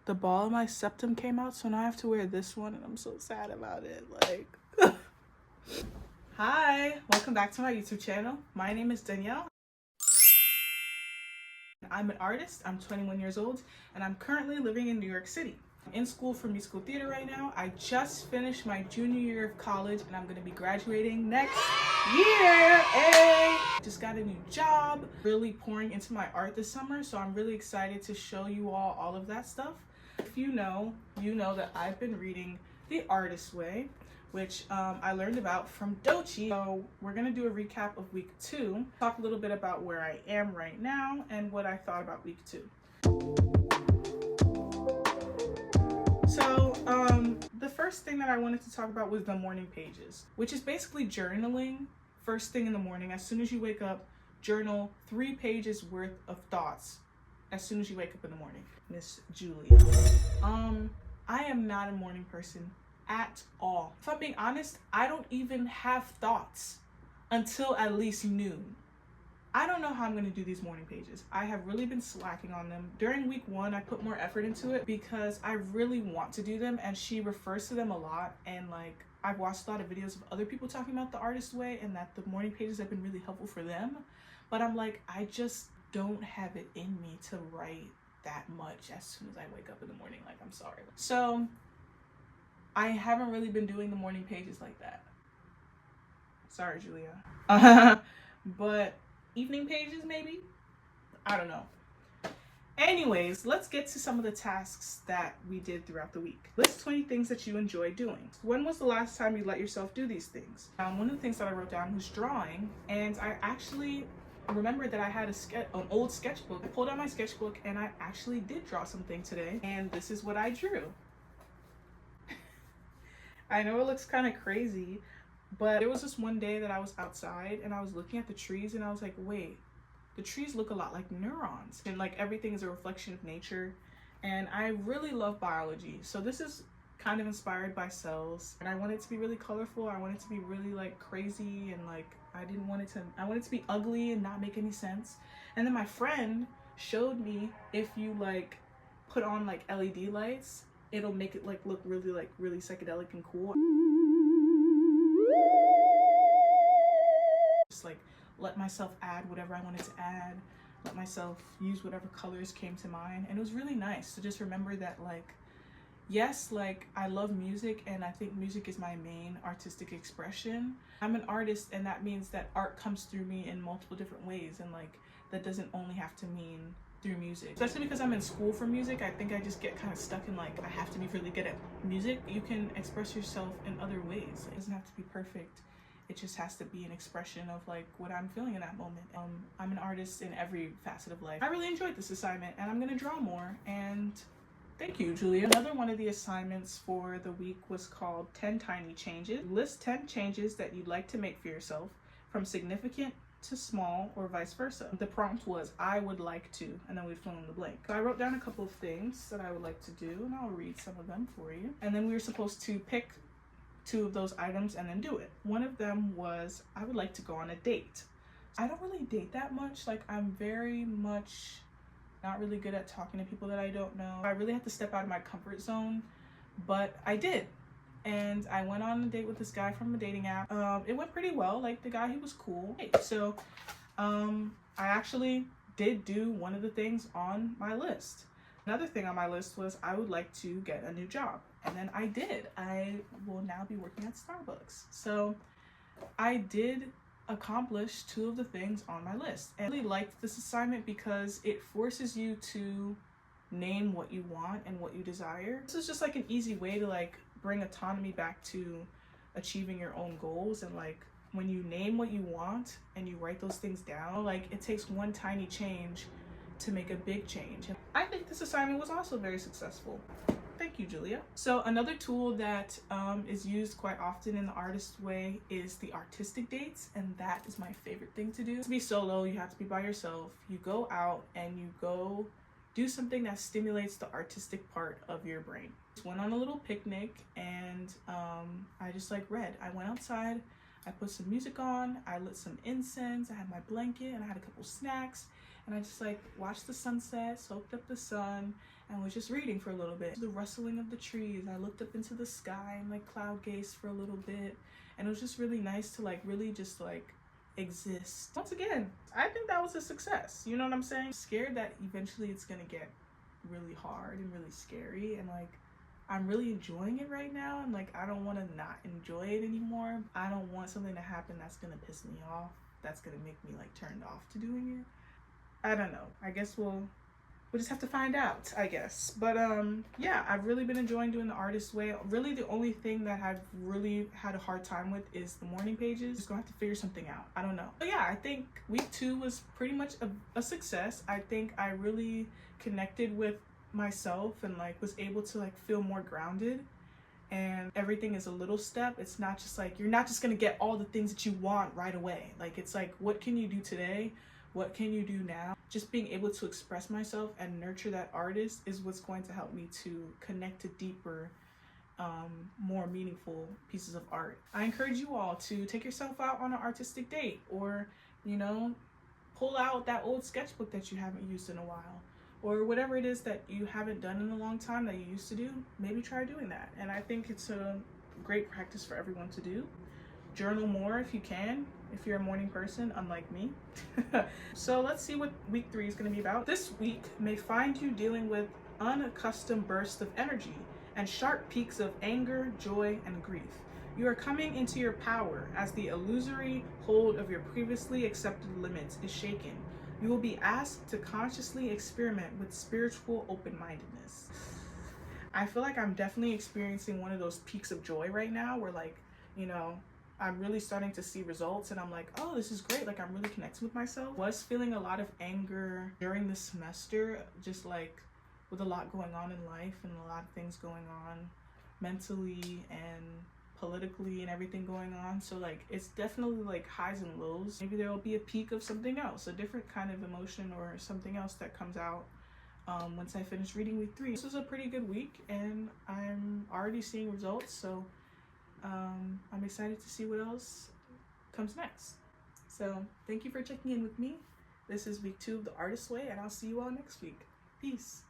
the ball of my septum came out, so now I have to wear this one, and I'm so sad about it. Like, hi, welcome back to my YouTube channel. My name is Danielle. I'm an artist. I'm 21 years old, and I'm currently living in New York City. I'm in school for musical theater right now. I just finished my junior year of college, and I'm going to be graduating next year. Hey! Just got a new job, really pouring into my art this summer, so I'm really excited to show you all of that stuff. If you know that I've been reading The Artist's Way, which I learned about from Doechii. So we're gonna do a recap of week 2, talk a little bit about where I am right now and what I thought about week 2. So the first thing that I wanted to talk about was the morning pages, which is basically journaling first thing in the morning. As soon as you wake up, journal 3 pages worth of thoughts as soon as you wake up in the morning. Miss Julia. I am not a morning person at all. If I'm being honest, I don't even have thoughts until at least noon. I don't know how I'm going to do these morning pages. I have really been slacking on them. During week 1, I put more effort into it because I really want to do them, and she refers to them a lot, and like I've watched a lot of videos of other people talking about The Artist's Way and that the morning pages have been really helpful for them, but I'm like, I just don't have it in me to write that much as soon as I wake up in the morning. Like, I'm sorry. So I haven't really been doing the morning pages like that. Sorry, Julia. But evening pages, maybe? I don't know. Anyways, let's get to some of the tasks that we did throughout the week. List 20 things that you enjoy doing. When was the last time you let yourself do these things? One of the things that I wrote down was drawing, and I actually remembered that I had an old sketchbook. I pulled out my sketchbook and I actually did draw something today, and this is what I drew. I know it looks kind of crazy, but it was just one day that I was outside and I was looking at the trees and I was like, wait, the trees look a lot like neurons, and like everything is a reflection of nature. And I really love biology, so this is kind of inspired by cells, and I want it to be really colorful. I want it to be really like crazy, and like I want it to be ugly and not make any sense. And then my friend showed me, if you like put on like LED lights, it'll make it like look really psychedelic and cool. Just like let myself add whatever I wanted to add, let myself use whatever colors came to mind, and it was really nice to just remember that, like, yes, like I love music, and I think music is my main artistic expression. I'm an artist, and that means that art comes through me in multiple different ways, and like that doesn't only have to mean through music. Especially because I'm in school for music, I think I just get kind of stuck in like I have to be really good at music. You can express yourself in other ways. It doesn't have to be perfect. It just has to be an expression of like what I'm feeling in that moment. I'm an artist in every facet of life. I really enjoyed this assignment, and I'm gonna draw more, and thank you, Julia. Another one of the assignments for the week was called 10 Tiny Changes. List 10 changes that you'd like to make for yourself, from significant to small or vice versa. The prompt was, I would like to, and then we'd fill in the blank. So I wrote down a couple of things that I would like to do, and I'll read some of them for you. And then we were supposed to pick 2 of those items and then do it. One of them was, I would like to go on a date. I don't really date that much. Like, I'm very much not really good at talking to people that I don't know. I really have to step out of my comfort zone, but I did. And I went on a date with this guy from a dating app. It went pretty well. Like, the guy, he was cool. So I actually did do one of the things on my list. Another thing on my list was I would like to get a new job. And then I did. I will now be working at Starbucks. So I did accomplish 2 of the things on my list. And I really liked this assignment because it forces you to name what you want and what you desire. This is just like an easy way to like bring autonomy back to achieving your own goals. And like when you name what you want and you write those things down, like it takes one tiny change to make a big change. And I think this assignment was also very successful. Thank you, Julia. So another tool that is used quite often in The Artist's Way is the artistic dates, and that is my favorite thing to do. To be solo, you have to be by yourself. You go out and you go do something that stimulates the artistic part of your brain. Just went on a little picnic, and I just like read. I went outside, I put some music on, I lit some incense, I had my blanket, and I had a couple snacks, and I just like watched the sunset, soaked up the sun, and was just reading for a little bit. The rustling of the trees, I looked up into the sky and like cloud gazed for a little bit, and it was just really nice to like really just like exist. Once again, I think that was a success. You know what I'm saying? I'm scared that eventually it's gonna get really hard and really scary, and like I'm really enjoying it right now, and like I don't want to not enjoy it anymore. I don't want something to happen that's gonna piss me off, that's gonna make me like turned off to doing it. I don't know. I guess we'll just have to find out, I guess. But yeah, I've really been enjoying doing the artist way. Really the only thing that I've really had a hard time with is the morning pages. Just gonna have to figure something out. I don't know. But yeah, I think week 2 was pretty much a success. I think I really connected with myself and like was able to like feel more grounded, and everything is a little step. It's not just like you're not just gonna get all the things that you want right away. Like it's like, what can you do today? What can you do now? Just being able to express myself and nurture that artist is what's going to help me to connect to deeper, more meaningful pieces of art. I encourage you all to take yourself out on an artistic date, or, you know, pull out that old sketchbook that you haven't used in a while, or whatever it is that you haven't done in a long time that you used to do. Maybe try doing that. And I think it's a great practice for everyone to do. Journal more if you can, if you're a morning person, unlike me. So let's see what week 3 is going to be about. This week may find you dealing with unaccustomed bursts of energy and sharp peaks of anger, joy, and grief. You are coming into your power as the illusory hold of your previously accepted limits is shaken. You will be asked to consciously experiment with spiritual open-mindedness. I feel like I'm definitely experiencing one of those peaks of joy right now where, like, you know, I'm really starting to see results, and I'm like, oh, this is great. Like, I'm really connecting with myself. Was feeling a lot of anger during the semester, just like with a lot going on in life and a lot of things going on mentally and politically and everything going on. So like, it's definitely like highs and lows. Maybe there will be a peak of something else, a different kind of emotion or something else that comes out once I finish reading week 3. This was a pretty good week, and I'm already seeing results. So I'm excited to see what else comes next. So thank you for checking in with me. This is week 2 of The Artist Way, and I'll see you all next week. Peace.